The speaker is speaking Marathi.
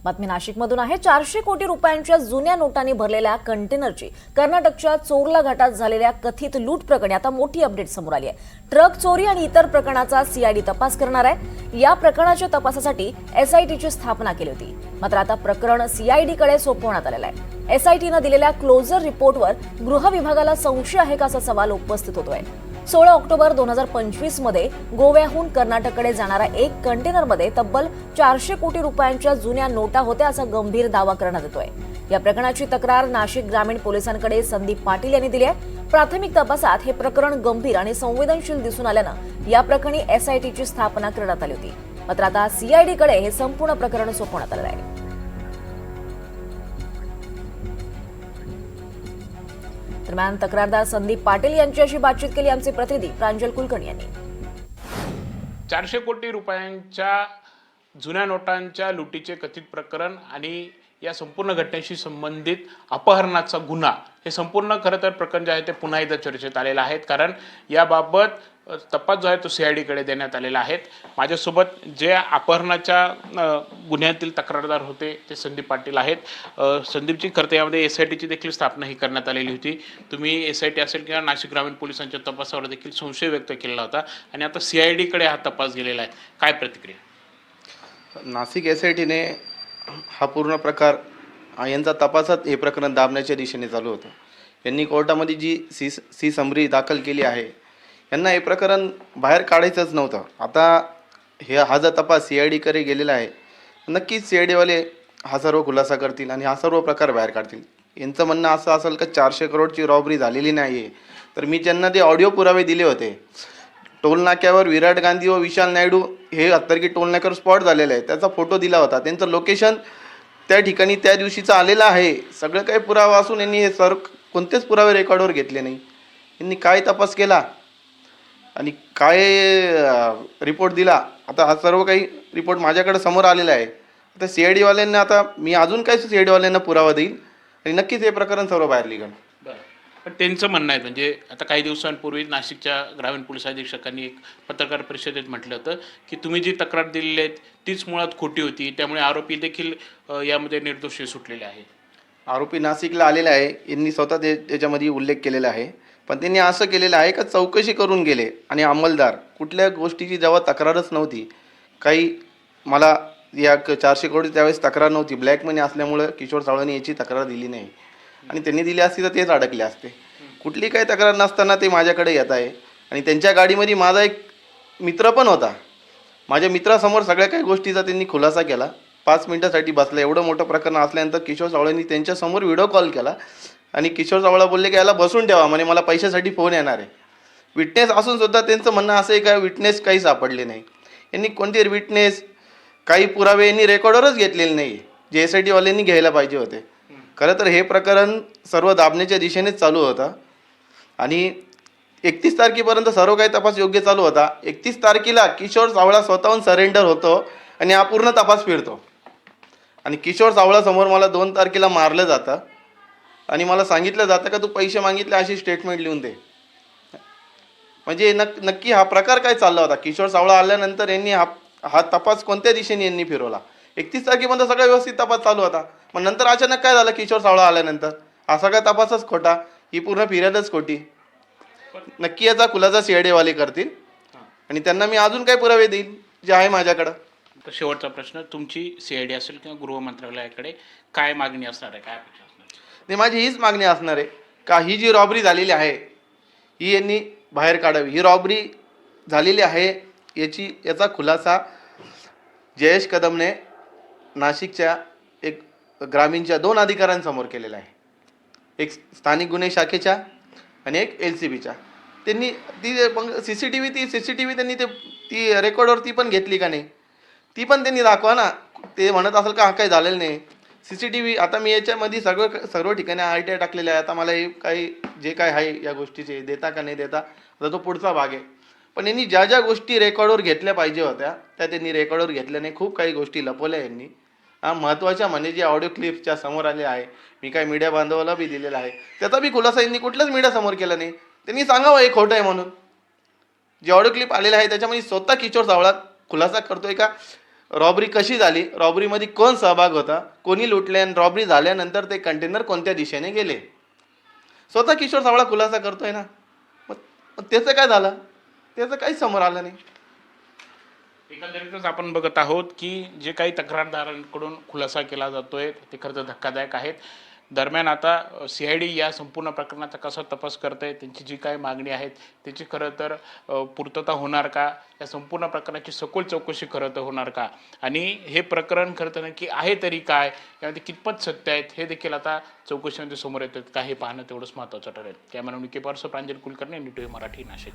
बातमी नाशिकमधून आहे। 400 कोटी रुपयांच्या जुन्या नोटांनी भरलेल्या कंटेनरची कर्नाटकच्या चोरला घाटात झालेल्या कथित लूट प्रकरणी आता मोठी अपडेट समोर आली आहे। ट्रक चोरी आणि इतर प्रकरणाचा सीआयडी तपास करणार आहे। या प्रकरणाच्या तपासासाठी एसआयटीची स्थापना केली होती, मात्र आता प्रकरण सीआयडीकडे सोपवण्यात आलेलं आहे। एसआयटीने दिलेल्या क्लोजर रिपोर्टवर गृह विभागाला संशय आहे का असा सवाल उपस्थित होतोय। 16 ऑक्टोबर 2025 मध्ये गोव्याहून कर्नाटककडे जाणारा एक कंटेनरमध्ये तब्बल 400 कोटी रुपयांच्या जुन्या नोटा होत्या असा गंभीर दावा करण्यात येतोय। या प्रकरणाची तक्रार नाशिक ग्रामीण पोलिसांकडे संदीप पाटील यांनी दिली आहे। प्राथमिक तपासात हे प्रकरण गंभीर आणि संवेदनशील दिसून आल्यानं या प्रकरणी एसआयटीची स्थापना करण्यात आली होती, मात्र आता सीआयडीकडे हे संपूर्ण प्रकरण सोपवण्यात आलं आहे। दरम्यान तक्रारदार संदीप पाटील यांच्याशी बातचीत केली आमचे प्रतिनिधी प्रांजल कुलकर्णी यांनी। 400 कोटी रुपयांच्या जुन्या नोटांच्या लुटीचे कथित प्रकरण आणि या संपूर्ण घटनेशी संबंधित अपहरणाचा गुन्हा हे संपूर्ण खरं तर प्रकरण जे आहे ते पुन्हा एकदा चर्चेत आलेलं आहे, कारण याबाबत तपास जो आहे तो सीआयडीकडे देण्यात आलेला आहे। माझ्यासोबत जे अपहरणाच्या गुन्ह्यातील तक्रारदार होते ते संदीप पाटील आहेत। संदीपजी, खरं तर यामध्ये एसआयटीची देखील स्थापना ही करण्यात आलेली होती। तुम्ही एसआयटी असेल किंवा नाशिक ग्रामीण पोलिसांच्या तपासावर देखील संशय व्यक्त केला होता आणि आता सीआयडीकडे हा तपास गेलेला आहे, काय प्रतिक्रिया? नाशिक एसआयटीने हा पूर्ण प्रकार यांचा तपासात हे प्रकरण दाबण्याच्या दिशेने चालू होतं। यांनी कोर्टामध्ये जी सी समरी दाखल केली आहे, यांना हे प्रकरण बाहेर काढायचंच नव्हतं। आता हा जो तपास सीआयडीकडे गेलेला आहे, नक्कीच सीआयडीवाले हा सर्व खुलासा करतील आणि हा सर्व प्रकार बाहेर काढतील। यांचं म्हणणं असं असेल का 400 करोडची रॉबरी झालेली नाही आहे, तर मी त्यांना ते ऑडिओ पुरावे दिले होते। टोल नाक्यावर विराट गांधी व विशाल नायडू हे हत्तरकी टोल नाक्यावर स्पॉट झालेलं आहे, त्याचा फोटो दिला होता। त्यांचं लोकेशन त्या ठिकाणी त्या दिवशीचं आलेलं आहे। सगळं काही पुरावा असून यांनी हे कोणतेच पुरावे रेकॉर्डवर घेतले नाही। यांनी काय तपास केला आणि काय रिपोर्ट दिला, आता हा सर्व काही रिपोर्ट माझ्याकडे समोर आलेला आहे। आता सीआयडीवाल्यांना आता मी अजून काय सीआयडीवाल्यांना पुरावा देईल आणि नक्कीच हे प्रकरण सर्व बाहेर निघेल। पण त्यांचं म्हणणं आहे, म्हणजे आता काही दिवसांपूर्वी नाशिकच्या ग्रामीण पोलीस अधीक्षकांनी एक पत्रकार परिषदेत म्हटलं होतं की तुम्ही जी तक्रार दिलेली आहे तीच मुळात खोटी होती, त्यामुळे आरोपी देखील यामध्ये निर्दोष सुटलेले आहे। आरोपी नाशिकला आलेला आहे, यांनी स्वतः त्याच्यामध्ये उल्लेख केलेला आहे। पण त्यांनी असं केलेलं आहे का चौकशी करून गेले आणि अंमलदार कुठल्या गोष्टीची जेव्हा तक्रारच नव्हती, काही मला या 400 कोटी त्यावेळेस तक्रार नव्हती, ब्लॅक मनी असल्यामुळं किशोर सावळेंनी याची तक्रार दिली नाही आणि त्यांनी दिली असती तर तेच अडकले असते। कुठली काही तक्रार नसताना ते माझ्याकडे येत आहे आणि त्यांच्या गाडीमध्ये माझा एक मित्र पण होता। माझ्या मित्रासमोर सगळ्या काही गोष्टीचा त्यांनी खुलासा केला। 5 मिनिटासाठी बसला। एवढं मोठं प्रकरण असल्यानंतर किशोर सावळेंनी त्यांच्यासमोर व्हिडिओ कॉल केला आणि किशोर सावळा बोलले की याला बसून ठेवा, म्हणे मला पैशासाठी फोन येणार आहे। विटनेस असून सुद्धा त्यांचं म्हणणं असं आहे का विटनेस काही सापडले नाही। यांनी कोणते विटनेस काही पुरावे यांनी रेकॉर्डवरच घेतलेले नाही, जे एसआयटीवाल्यांनी घ्यायला पाहिजे होते। खरं तर हे प्रकरण सर्व दाबण्याच्या दिशेनेच चालू होतं आणि 31 तारखेपर्यंत सर्व काही तपास योग्य चालू होता। 31 तारखेला किशोर सावळा स्वतःहून सरेंडर होतो आणि हा पूर्ण तपास फिरतो आणि किशोर सावळासमोर मला 2 तारखेला मारलं जातं आणि मला सांगितलं जातं का तू पैसे मागितले अशी स्टेटमेंट लिहून दे। म्हणजे नक्की हा प्रकार काय चालला होता? किशोर सावळा आल्यानंतर यांनी हा तपास कोणत्या दिशेने यांनी फिरवला? 31 तारखेपर्यंत सगळा व्यवस्थित तपास चालू होता, मग नंतर अचानक काय झालं? किशोर सावळा आल्यानंतर हा सगळा तपासच खोटा, ही पूर्ण फिर्यादच खोटी। नक्की याचा खुलासा सीआयडीवाले करतील आणि त्यांना मी अजून काय पुरावे देईल जे आहे माझ्याकडं। तर शेवटचा प्रश्न, तुमची सीआयडी असेल किंवा गृह मंत्रालयाकडे काय मागणी असणार आहे, काय अपेक्षा असणार आहे? नाही, माझी हीच मागणी असणार आहे का ही जी रॉबरी झालेली आहे ही यांनी बाहेर काढावी। ही रॉबरी झालेली आहे याचा खुलासा जयेश कदमने नाशिकच्या एक ग्रामीणच्या 2 अधिकाऱ्यांसमोर केलेला आहे, एक स्थानिक गुन्हे शाखेच्या आणि एक LCBच्या। त्यांनी ती सीसीटीव्ही त्यांनी ती रेकॉर्डवरती पण घेतली का नाही, ती पण त्यांनी दाखवा ना। ते म्हणत असेल का हा काही झालेलं नाही सीसीटीव्ही। आता मी याच्यामध्ये सर्व ठिकाणी RTI टाकलेले आहे। आता मला हे काही जे काय आहे या गोष्टीचे देता का नाही देता, आता तो पुढचा भाग आहे। पण यांनी ज्या ज्या गोष्टी रेकॉर्डवर घेतल्या पाहिजे होत्या त्या त्यांनी रेकॉर्डवर घेतल्या नाही। खूप काही गोष्टी लपवल्या यांनी। महत्त्वाच्या म्हणजे जे ऑडिओ क्लिप्सच्या समोर आले आहे, मी काय मीडिया बांधवाला बी दिलेला आहे, त्याचा बी खुलासा यांनी कुठल्याच मीडियासमोर केला नाही। त्यांनी सांगावं हे खोटं आहे म्हणून। जे ऑडिओ क्लिप आलेलं आहे त्याच्यामध्ये स्वतः किशोर सावळा खुलासा करतोय का रॉबरी कशी झाली, रॉबरीमध्ये कोण सहभाग होता, कोणी लुटले आणि रॉबरी झाल्यानंतर ते कंटेनर कोणत्या दिशेने गेले. स्वतः किशोर सावळा खुलासा करतोय ना. मग त्याचं काय झालं, त्याचं काहीच समोर आलं नाही. एकंदरीतच आपण बघत आहोत की जे काही तक्रारदारांकडून खुलासा केला जातोय ते खरं तर धक्कादायक आहेत. दरम्यान आता CID या संपूर्ण प्रकरणाचा कसा तपास करते, त्यांची जी काही मागणी आहेत त्याची खरं तर पूर्तता होणार का, या संपूर्ण प्रकरणाची सखोल चौकशी खरं तर होणार का, आणि हे प्रकरण खरं तर नक्की आहे तरी काय, यामध्ये कितपत सत्य आहेत हे देखील आता चौकशीमध्ये समोर येतात का हे पाहणं तेवढंच महत्त्वाचं ठरेल. कॅमेरा निकेपारसह प्रांजल कुलकर्णी, NDTV मराठी, नाशिक.